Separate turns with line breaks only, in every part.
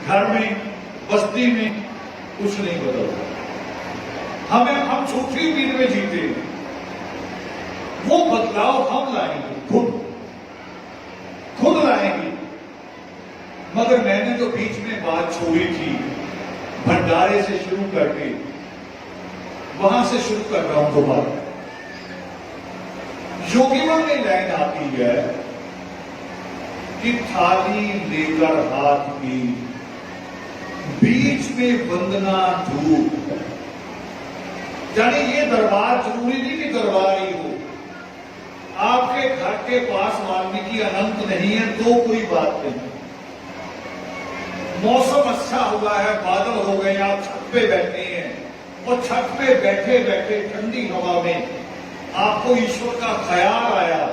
घर में, बस्ती में कुछ नहीं बदलता। हम झूठी उम्मीद में जीते हैं। वो बदलाव हम लाएंगे, खुद लाएंगे। मगर मैंने तो बीच में बात छोड़ी थी, भंडारे से शुरू करके वहां से शुरू कर रहा हूं दोबारा। योगीवन में लाइन आती है कि थाली लेकर हाथ की, बीच में वंदना धूप। यानी ये दरबार जरूरी नहीं कि दरबार ही हो। आपके घर के पास वाल्मीकि अनंत नहीं है तो कोई बात नहीं। मौसम अच्छा हुआ है, बादल हो गए, आप छत पे बैठे हैं और छत पे बैठे बैठे ठंडी हवा में आपको ईश्वर का ख्याल आया,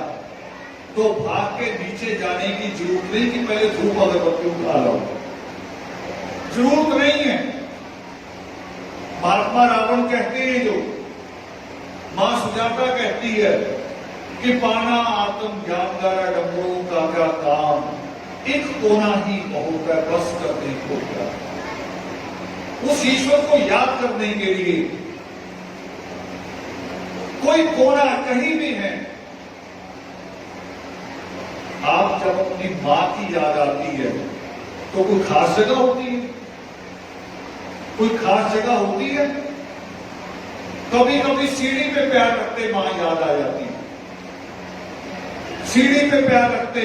तो भाग के नीचे जाने की जरूरत नहीं कि पहले धूप अगरबत्ती उठा लो। जरूरत नहीं है। महात्मा रावण कहते हैं, जो मां सुजाता कहती है कि पाना आत्म ज्ञान द्वारा डमरू का क्या काम, एक कोना ही बहुत है बस करने को क्या। उस ईश्वर को याद करने के लिए कोई कोना कहीं भी है। आप जब अपनी मां की याद आती है तो कोई खास जगह होती है, कोई खास जगह होती है। कभी कभी सीढ़ी पे पैर रखते मां याद आ जाती है, सीढ़ी पे पैर रखते।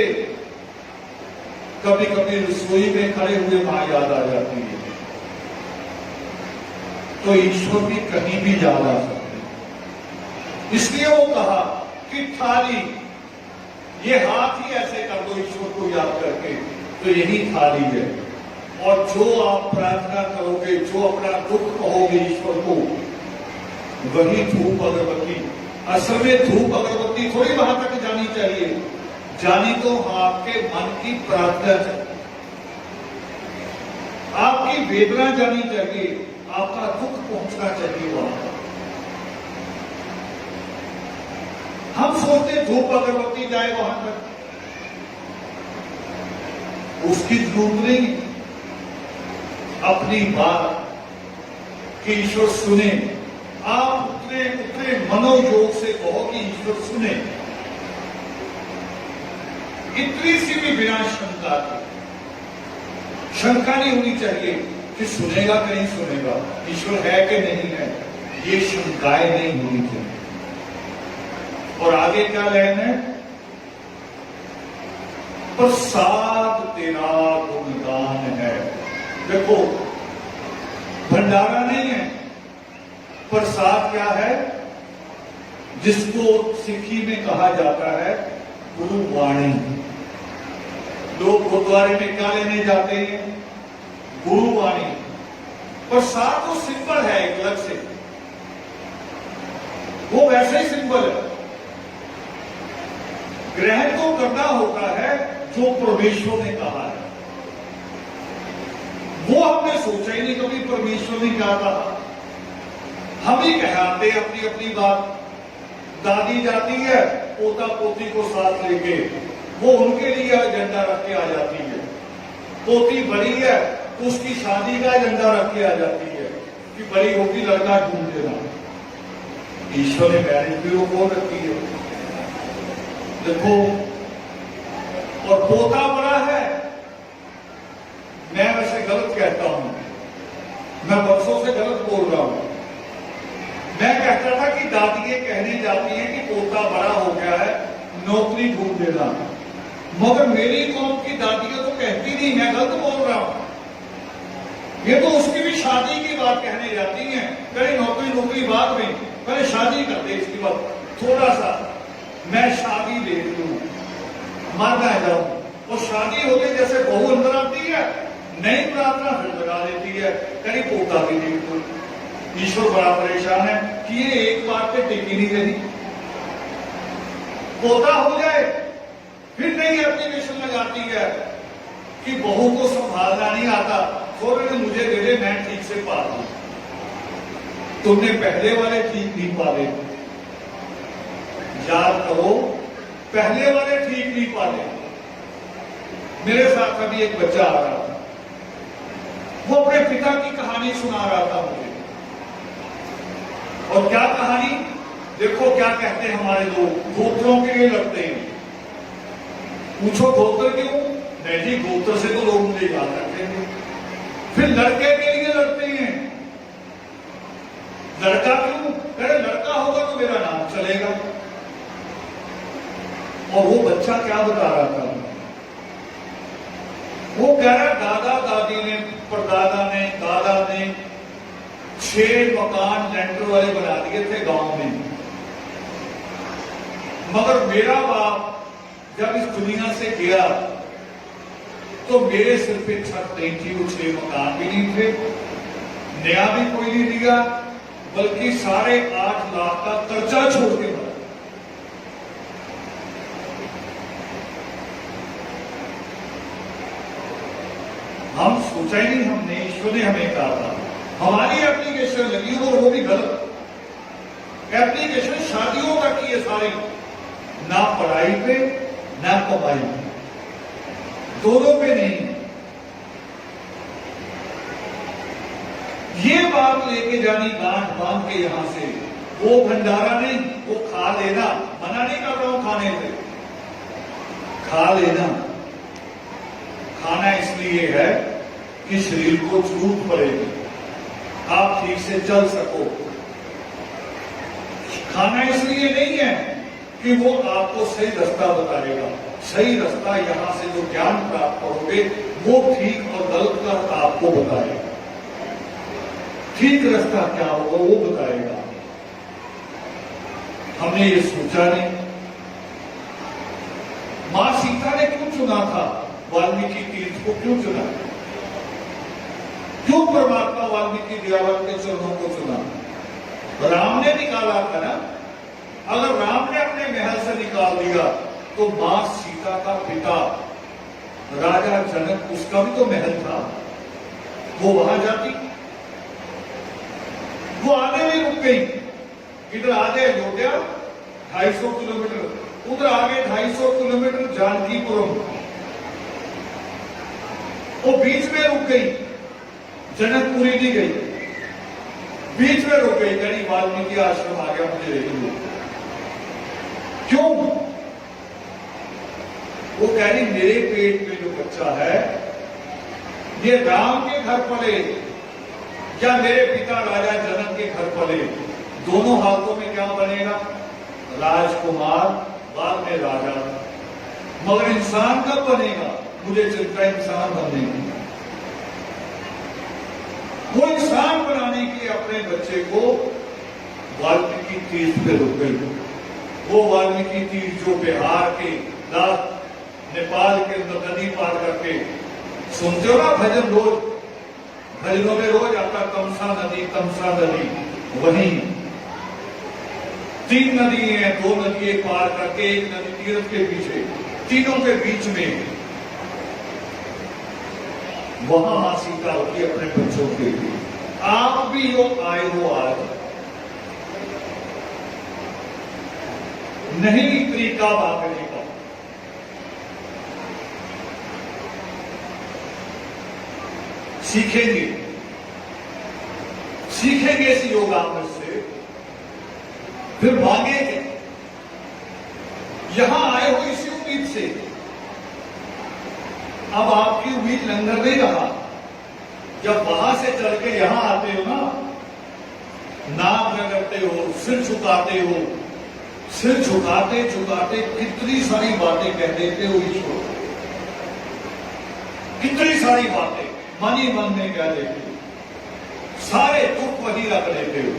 कभी कभी रसोई में खड़े हुए मां याद आ जाती है। तो ईश्वर भी कहीं भी याद आ सकते। इसलिए वो कहा कि थाली, ये हाथ ही ऐसे कर दो ईश्वर को याद करके, तो यही थाली है। और जो आप प्रार्थना करोगे, जो अपना दुख कहोगे ईश्वर को, वही धूप अगरबत्ती। असल में धूप अगरबत्ती थोड़ी वहां तक जानी चाहिए, जानी तो आपके मन की प्रार्थना चाहिए, आपकी वेदना जानी चाहिए, आपका दुख पहुंचना चाहिए वहां। हम सोचते धूप अगरबत्ती जाए वहां तक, उसकी जरूरत नहीं। अपनी बात कि ईश्वर सुने, आप उतने मनोयोग से कहो कि ईश्वर सुने। इतनी सी भी बिना शंका की, शंका नहीं होनी चाहिए कि सुनेगा कि नहीं सुनेगा, ईश्वर है कि नहीं है, ये शंकाएं नहीं होनी चाहिए। और आगे क्या लाइन है? प्रसाद तेरा गुणगान है। देखो, भंडारा नहीं है, प्रसाद क्या है? जिसको सिक्खी में कहा जाता है गुरुवाणी। लोग गुरुद्वारे में क्या लेने जाते हैं? गुरुवाणी। प्रसाद तो सिंबल है एक अलग से, वो वैसे ही सिंबल है। ग्रहण तो करना होता है जो परमेश्वर ने कहा है। वो हमने सोचा ही नहीं कभी परमेश्वर ने क्या कहा। हम ही कहते अपनी अपनी बात। दादी जाती है पोता पोती को साथ लेके, वो उनके लिए एजेंडा रख के आ जाती है। पोती बड़ी है तो उसकी शादी का एजेंडा रख के आ जाती है कि बड़ी होगी लड़का ढूंढ देना। ईश्वर ने मैरिज ब्यूरो खोल रखी है, देखो। और पोता बड़ा है, मैं वैसे गलत कहता हूं, मैं बरसों से गलत बोल रहा हूं। मैं कहता था कि दादी ये कहने जाती है कि पोता बड़ा हो गया है, नौकरी ढूंढ देना। मगर मेरी कौम की दादियां तो कहती नहीं, मैं गलत बोल रहा हूं। ये तो उसकी भी शादी की बात कहने जाती हैं, पहले नौकरी बाद में, पहले शादी करते, इसके बाद थोड़ा सा मैं शादी देख लूं, मरना जाऊं। और शादी होती जैसे बहू अंदर आती है, नई प्रार्थना फिर लगा देती है, कहीं पोता भी देख लो। ईश्वर बड़ा परेशान है कि ये एक बार पे टिकी नहीं रही। पोता हो जाए फिर नई एप्लीकेशन लगाती है कि बहू को संभालना नहीं आता, थोड़े ने मुझे दे दे, मैं ठीक से पाल दूं। तुमने पहले वाले ठीक नहीं पाले, याद करो, पहले वाले ठीक नहीं पाले। मेरे साथ अभी एक बच्चा आ रहा था, पिता की कहानी सुना रहा था मुझे। और क्या कहानी, देखो क्या कहते हैं हमारे लोग, गोत्रों के लिए लड़ते हैं। पूछो गोत्र क्यों? नहीं जी, गोत्र से तो लोग मुझे याद रखेंगे। फिर लड़के के लिए लड़ते हैं। लड़का क्यों? अरे लड़का होगा तो मेरा नाम चलेगा। और वो बच्चा क्या बता रहा था, वो कह रहा दादा दादी ने, परदादा ने, दादा ने 6 मकान लेंटर वाले बना दिए थे गांव में, मगर मेरा बाप जब इस दुनिया से गया तो मेरे सिर पे छत नहीं थी, वो 6 मकान भी नहीं थे, नया भी कोई नहीं दिया, बल्कि 8.5 लाख का कर्जा छोड़ के मरा। हम सोचा ही नहीं, हमने, ईश्वर ने हमें कहा था। हमारी एप्लीकेशन लगी और वो भी गलत एप्लीकेशन, शादियों तक की है सारी, ना पढ़ाई पे ना कमाई पे, दोनों पे नहीं। ये बात लेके जानी गांठ बांध के यहां से, वो भंडारा नहीं, वो खा लेना, मना नहीं कर रहा हूं खाने से, खा लेना। खाना इसलिए है कि शरीर को जरूरत पड़ेगी, आप ठीक से चल सको। खाना इसलिए नहीं है कि वो आपको सही रास्ता बताएगा, सही रास्ता यहां से जो ज्ञान प्राप्त करोगे वो ठीक और गलत का आपको बताएगा, ठीक रास्ता क्या होगा वो बताएगा। हमने ये सोचा नहीं। मां सीता ने क्यों चुना था वाल्मीकि तीर्थ को, क्यों चुना? क्यों परमात्मा वाल्मीकि दयावत के चरणों को चुना? राम ने निकाला था ना। अगर राम ने अपने महल से निकाल दिया तो मां सीता का पिता राजा जनक, उसका भी तो महल था, वो वहां जाती, वो आगे भी रुक गई। इधर आगे अयोध्या 250 किलोमीटर, उधर आगे 250 किलोमीटर जानकीपुरम, वो बीच में रुक गई, जनकपुरी नहीं गई, बीच में रुक गई, कहीं वाल्मीकि आश्रम आ गया, मुझे ले लो। क्यों? वो कह रही मेरे पेट में जो बच्चा है ये राम के घर पले या मेरे पिता राजा जनक के घर पले, दोनों हाथों में क्या बनेगा? राजकुमार, बाद में राजा। मगर इंसान कब बनेगा? मुझे चिंता इंसान बनने की। वो इंसान बनाने के अपने बच्चे को वाल्मीकि तीर्थ पे रुक गई। वो वाल्मीकि तीर्थ जो बिहार के नेपाल के नदी पार करके, सुनते हो ना भजन, रोज भजनों में रोज आता तमसा नदी, तमसा नदी, वहीं 3 नदी हैं, 2 नदी पार करके एक नदी तीर्थ के पीछे, तीनों के बीच में वहां मां सीता होती अपने बच्चों के लिए। आप भी हो आए हो आज, नहीं तरीका बांटने का, सीखेंगे, सीखेंगे इस योगामृत से, फिर मांगेंगे। यहां आए हो इसी उम्मीद से। अब आपकी उम्मीद लंगर नहीं रहा। जब वहां से चल के यहां आते हो ना, नाम रगड़ते हो, सिर झुकाते हो, सिर झुकाते झुकाते कितनी सारी बातें कह देते हो ईश्वर, कितनी सारी बातें मन ही मन में कह देते हो, सारे दुख वही रख लेते हो,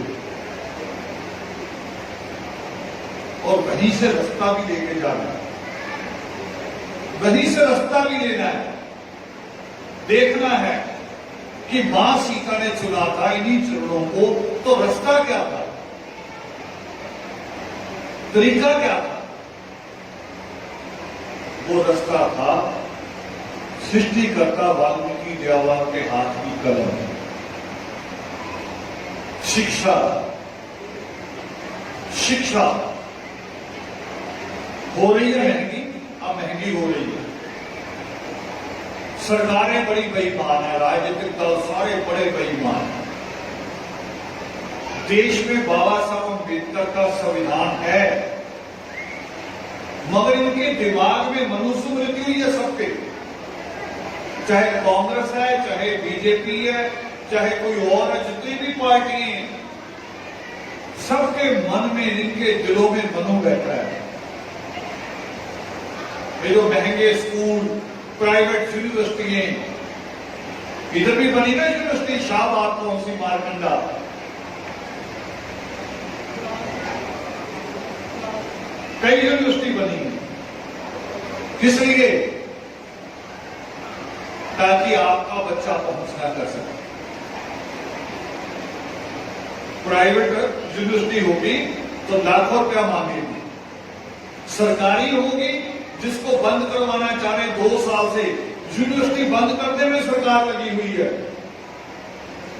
और वहीं से रास्ता भी लेके जाना है, वहीं से रास्ता भी लेना है। देखना है कि मां सीता ने चुना था इन्हीं चरणों को, तो रास्ता क्या था, तरीका क्या था? वो रास्ता था सृष्टिकर्ता वाल्मीकि दयावान के हाथ की कलम, शिक्षा। शिक्षा हो रही है महंगी, अब महंगी हो रही है। सरकारें बड़ी बेईमान है, राजनीतिक दल सारे बड़े बेईमान है। देश में बाबा साहब अम्बेडकर का संविधान है, मगर इनके दिमाग में मनुस्मृति हुई है सबके, चाहे कांग्रेस है, चाहे बीजेपी है, चाहे कोई और है, जितनी भी पार्टी हैं, सबके मन में, इनके दिलों में मनु बैठा है। ये जो महंगे स्कूल, प्राइवेट यूनिवर्सिटियां, इधर भी बनी ना यूनिवर्सिटी शाहबाद कौन सी मारकंडा, कई यूनिवर्सिटी बनी है, किस लिए? ताकि आपका बच्चा पहुंच ना कर सके। प्राइवेट यूनिवर्सिटी होगी तो लाखों रुपया मांगेगी, सरकारी होगी जिसको बंद करवाना चाह रहे 2 साल से, यूनिवर्सिटी बंद करने में सरकार लगी हुई है,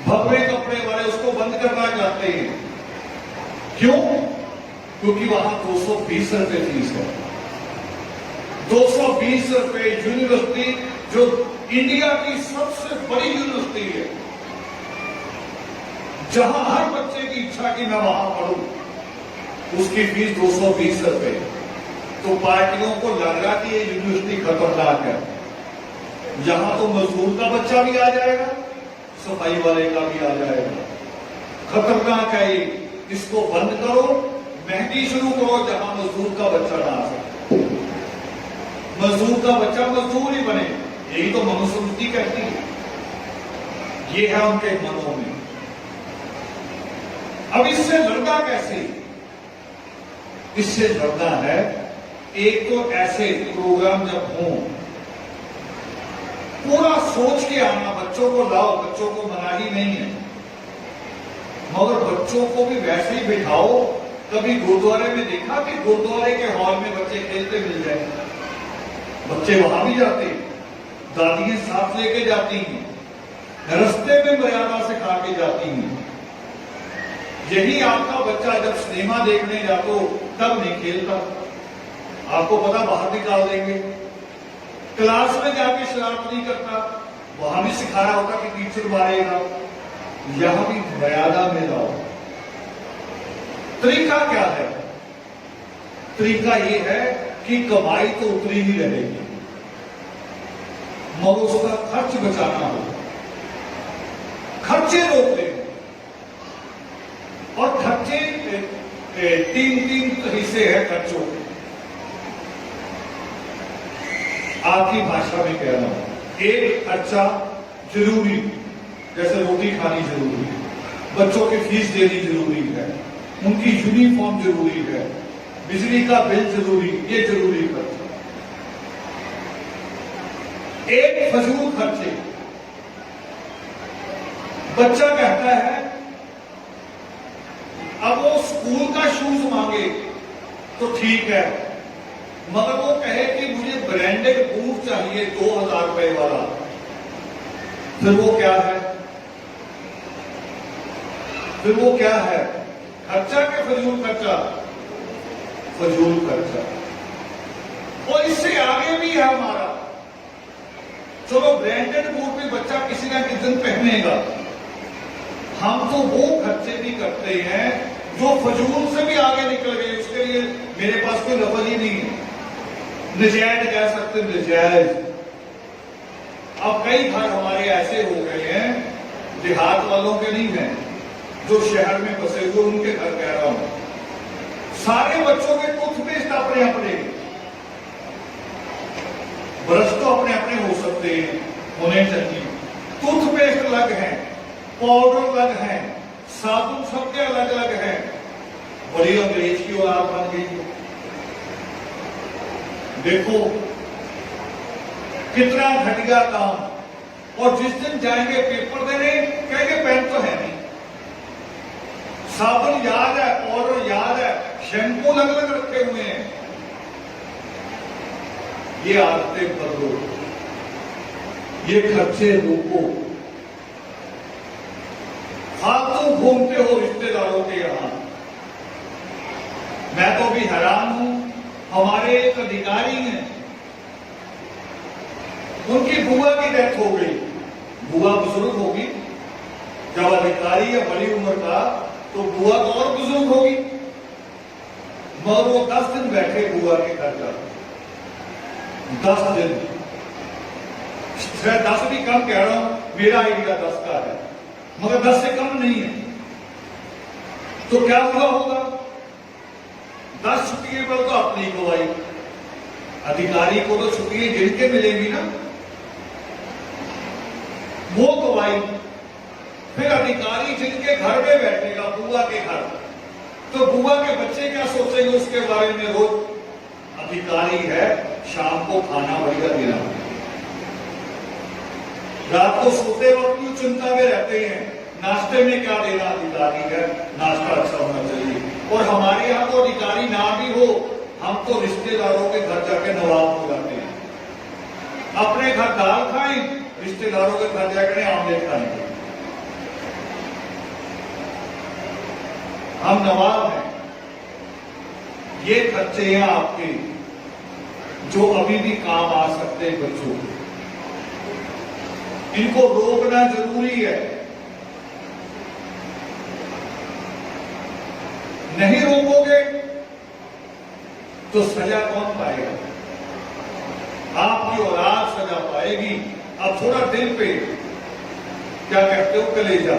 भगवे कपड़े वाले उसको बंद करना चाहते हैं। क्यों? क्योंकि वहां 220 रुपए फीस है। 220 रुपए यूनिवर्सिटी, जो इंडिया की सबसे बड़ी यूनिवर्सिटी है, जहां हर बच्चे की इच्छा की मैं वहां पढ़ूं, उसकी फीस 220 रुपए। तो पार्टियों को लग रहा कि ये यूनिवर्सिटी खतरनाक है, यहां तो मजदूर का बच्चा भी आ जाएगा, सफाई वाले का भी आ जाएगा, खतरनाक है ये, इसको बंद करो, महंगी शुरू करो जहां मजदूर का बच्चा ना आ सके, मजदूर का बच्चा मजदूर ही बने, यही तो मनुस्मृति कहती है। ये है उनके मनों में। अब इससे लड़ना कैसे? इससे लड़ना है, एक तो ऐसे प्रोग्राम जब हों, पूरा सोच के आना, बच्चों को लाओ, बच्चों को मनाही नहीं है, मगर बच्चों को भी वैसे ही बिठाओ। कभी गुरुद्वारे में देखा कि गुरुद्वारे के हॉल में बच्चे खेलते मिल जाए? बच्चे वहां भी जाते हैं, दादियां साथ लेके जाती हैं, रास्ते में मर्यादा सिखा के जाती हैं। यही आपका बच्चा जब सिनेमा देखने जातो तब नहीं खेलता, आपको पता बाहर निकाल देंगे। क्लास में जाके शरारत नहीं करता, वहां भी सिखाया होता कि टीचर मारेगा। यहां भी मर्यादा में लाओ। तरीका क्या है? तरीका ये है कि कमाई तो उतनी ही रहेगी, मगर उसका खर्च बचाना होगा, खर्चे रोक दें। और खर्चे 3 हिस्से हैं खर्चों के, आपकी भाषा में कह रहा हूं। एक खर्चा जरूरी, जैसे रोटी खानी जरूरी है, बच्चों की फीस देनी जरूरी है, उनकी यूनिफॉर्म जरूरी है, बिजली का बिल जरूरी, ये जरूरी खर्चा। एक फजूल खर्चे, बच्चा कहता है, अब वो स्कूल का शूज मांगे तो ठीक है, मगर वो कहे कि मुझे ब्रांडेड बूट चाहिए 2000 रुपए वाला, फिर वो क्या है? फिर वो क्या है? खर्चा के फजूल खर्चा, फजूल खर्चा। और इससे आगे भी है हमारा, चलो ब्रांडेड बूट भी बच्चा किसी ना किसी दिन पहनेगा, हम तो वो खर्चे भी करते हैं जो फजूल से भी आगे निकल गए। उसके लिए मेरे पास कोई लफ्ज ही नहीं है, नजायज कह सकते, नजायज। अब कई घर हमारे ऐसे हो गए हैं, देहात वालों के नहीं हैं, जो शहर में बसे हुए, उनके घर कह रहा हूं, सारे बच्चों के टूथपेस्ट अपने अपने, ब्रश तो अपने अपने हो सकते हैं, होने चाहिए, टूथपेस्ट अलग है, पाउडर अलग है, साबुन सबके अलग अलग है। बड़ी अंग्रेज की औलाद बन गई। देखो कितना घटिया काम। और जिस दिन जाएंगे पेपर देने, कहेंगे पेन तो है नहीं, साबुन याद है, पाउडर याद है, शैम्पू अलग अलग रखे हुए हैं। ये आदतें बदलो, ये खर्चे रोको। फालतू घूमते हो रिश्तेदारों के यहां। मैं तो भी हैरान हूं, हमारे एक अधिकारी हैं, उनकी बुआ की डेथ हो गई, बुआ बुजुर्ग होगी, जब अधिकारी या बड़ी उम्र का तो बुआ तो और बुजुर्ग होगी, मगर वो 10 दिन बैठे बुआ के घर पर, 10 दिन, शायद 10 भी कम कह रहा हूं, मेरा आइडिया 10 का है, मगर 10 से कम नहीं है। तो क्या हुआ होगा? 10 छुट्टियों पर तो अपनी गवाही, अधिकारी को तो छुट्टियां गिन के मिलेंगी ना, वो गवाही। फिर अधिकारी जिनके घर में बैठेगा, बुआ के घर, तो बुआ के बच्चे क्या सोचेंगे उसके बारे में? रोज अधिकारी है, शाम को खाना बढ़िया देना, रात को सोते वक्त क्यों चिंता में रहते हैं, नाश्ते में क्या देना? अधिकारी है, नाश्ता अच्छा होना चाहिए। और हमारे यहाँ तो अधिकारी ना भी हो, हम तो रिश्तेदारों के घर जाके नवाब हो जाते हैं। अपने घर दाल खाएं, रिश्तेदारों के घर जाकर आमलेट खाएंगे, हम नवाब हैं। ये खर्चे हैं आपके, जो अभी भी काम आ सकते हैं बच्चों को, इनको रोकना जरूरी है। नहीं रोकोगे तो सजा कौन पाएगा? आपकी औलाद सजा पाएगी। अब थोड़ा दिल पे, क्या कहते हो, कलेजा,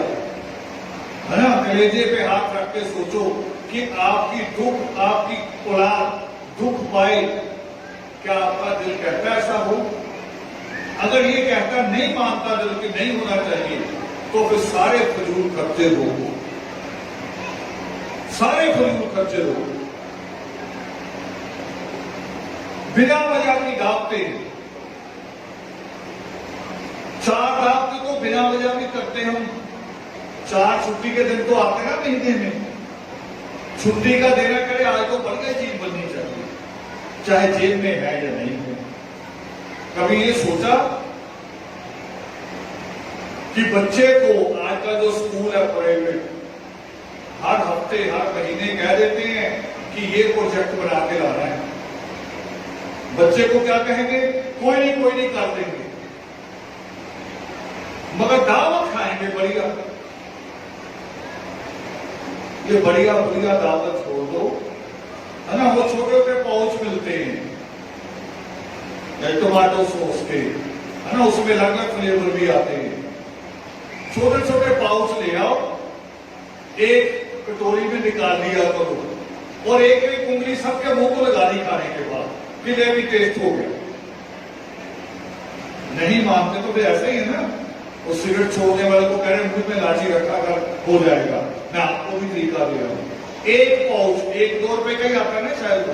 है ना, कलेजे पे हाथ रख के सोचो कि आपकी औलाद दुख पाए, क्या आपका दिल कहता ऐसा हो? अगर ये कहता नहीं मानता दिल कि नहीं होना चाहिए, तो फिर सारे फजूल खर्चे रोको, सारे फजूल खर्चे रोको। बिना वजह की दावतें, 4 दावतें तो बिना वजह भी करते हम। 4 छुट्टी के दिन तो आते ना महीने में, छुट्टी का देना करे, आज तो बढ़िया चीज बननी चाहिए, चाहे जेब में है या नहीं है। कभी ये सोचा कि बच्चे को, आज का जो स्कूल है प्राइवेट, हर हफ्ते हर महीने कह देते हैं कि ये प्रोजेक्ट बना के लाना है। बच्चे को क्या कहेंगे? कोई नहीं कर देंगे, मगर दावत खाएंगे बढ़िया। ये बढ़िया दावत छोड़ दो, है ना। वो छोटे छोटे पाउच मिलते हैं टमाटो सॉस के, है ना, उसमें अलग अलग फ्लेवर भी आते हैं। छोटे छोटे पाउच ले आओ, एक कटोरी में निकाल लिया करो, और एक एक उंगली सबके मुंह को लगा दी खाने के बाद, फिर भी टेस्ट हो गया। नहीं मानते तो फिर ऐसा ही है ना, वो सिगरेट छोड़ने वाले को कह रहे मुंह में लाठी रखा कर हो जाएगा। मैं आपको भी तरीका दे रहा हूं। एक पाउच 1-2 रुपए का ही आता है ना, शायद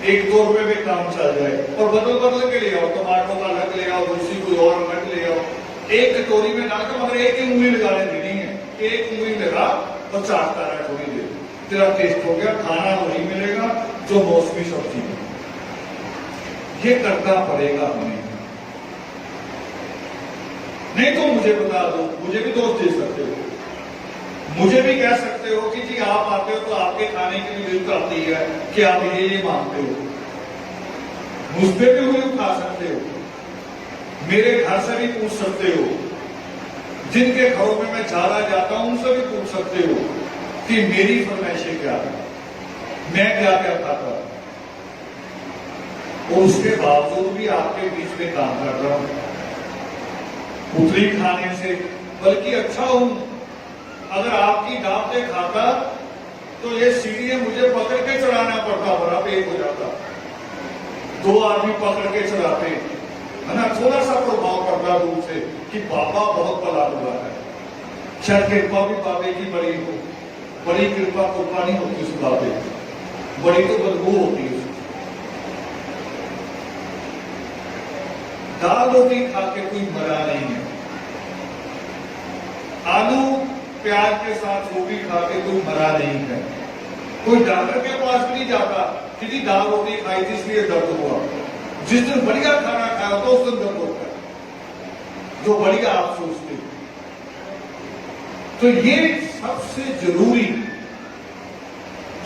1-2 रुपए में काम चल जाए, और बदल के ले आओ, टमाटो का अलग ले आओ, दूसरी कोई और अलग ले आओ, एक कटोरी में डालकर, मगर एक ही उंगली लगाने देनी है, एक उंगली लगा और चाटता रहा थोड़ी देर, तेरा टेस्ट हो गया, खाना वही मिलेगा जो मौसमी सब्जी है। ये करना पड़ेगा हमें, नहीं तो मुझे बता दो, मुझे भी दोस्त दे सकते हो, मुझे भी कह सकते हो कि जी आप आते हो तो आपके खाने की भी दिल करती है कि आप ये मांगते हो, मुझ पे भी मुझे उठा सकते हो, मेरे घर से भी पूछ सकते हो, जिनके घरों में मैं ज्यादा जाता हूं उनसे भी पूछ सकते हो कि मेरी फरमाइशें क्या है, मैं क्या क्या खाता हूं, और उसके बावजूद भी आपके बीच में काम कर रहा हूं, उतरी खाने से, बल्कि अच्छा हूं। अगर आपकी दावतें खाता तो ये सीढ़ियां मुझे पकड़ के चढ़ाना पड़ता, बड़ा पेट हो जाता, 2 आदमी पकड़ के चढ़ाते, है ना, थोड़ा सा प्रभाव पड़ता दूर से कि बाबा बहुत भला हुआ है, शायद कृपा भी बाबे की बड़ी हो, बड़ी कृपा नहीं होती उस बाबे की, बड़ी तो बदबू होती है। दाल रोटी खा के कोई मरा नहीं है, आलू प्याज के साथ रोटी खा के कोई मरा नहीं है, कोई डॉक्टर के पास भी नहीं जाता कि जी दाल रोटी खाई थी इसलिए दर्द हुआ, जिस दिन बढ़िया खाना खाया होता उस दिन दर्द होता है, जो बढ़िया आप सोचते हो। तो ये सबसे जरूरी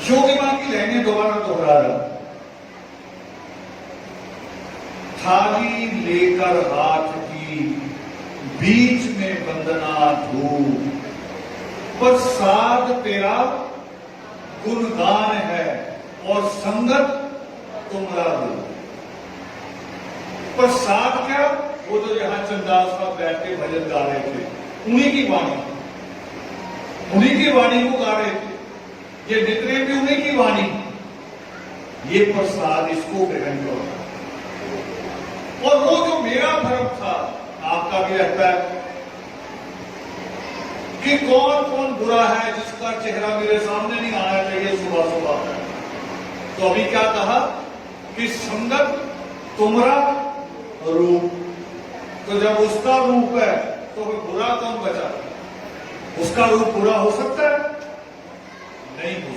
योगिमा की लाइनें दोबारा दोहरा रहा, थाली लेकर हाथ की बीच में वंदना धूप, प्रसाद तेरा गुणगान है और संगत तुमरा रूप। प्रसाद क्या? वो जो यहां चंदास साहब बैठ के भजन गा रहे थे, उन्हीं की वाणी, उन्हीं की वाणी को गा रहे थे, ये जितने भी उन्हीं की वाणी। ये प्रसाद, इसको ग्रहण करो। और वो जो मेरा धर्म था, आपका भी रहता है कि कौन कौन बुरा है जिसका चेहरा मेरे सामने नहीं आना चाहिए सुबह सुबह। तो अभी क्या कहा कि संगत तुमरा रूप। तो जब उसका रूप है तो फिर बुरा कौन बचा? उसका रूप बुरा हो सकता है? नहीं हो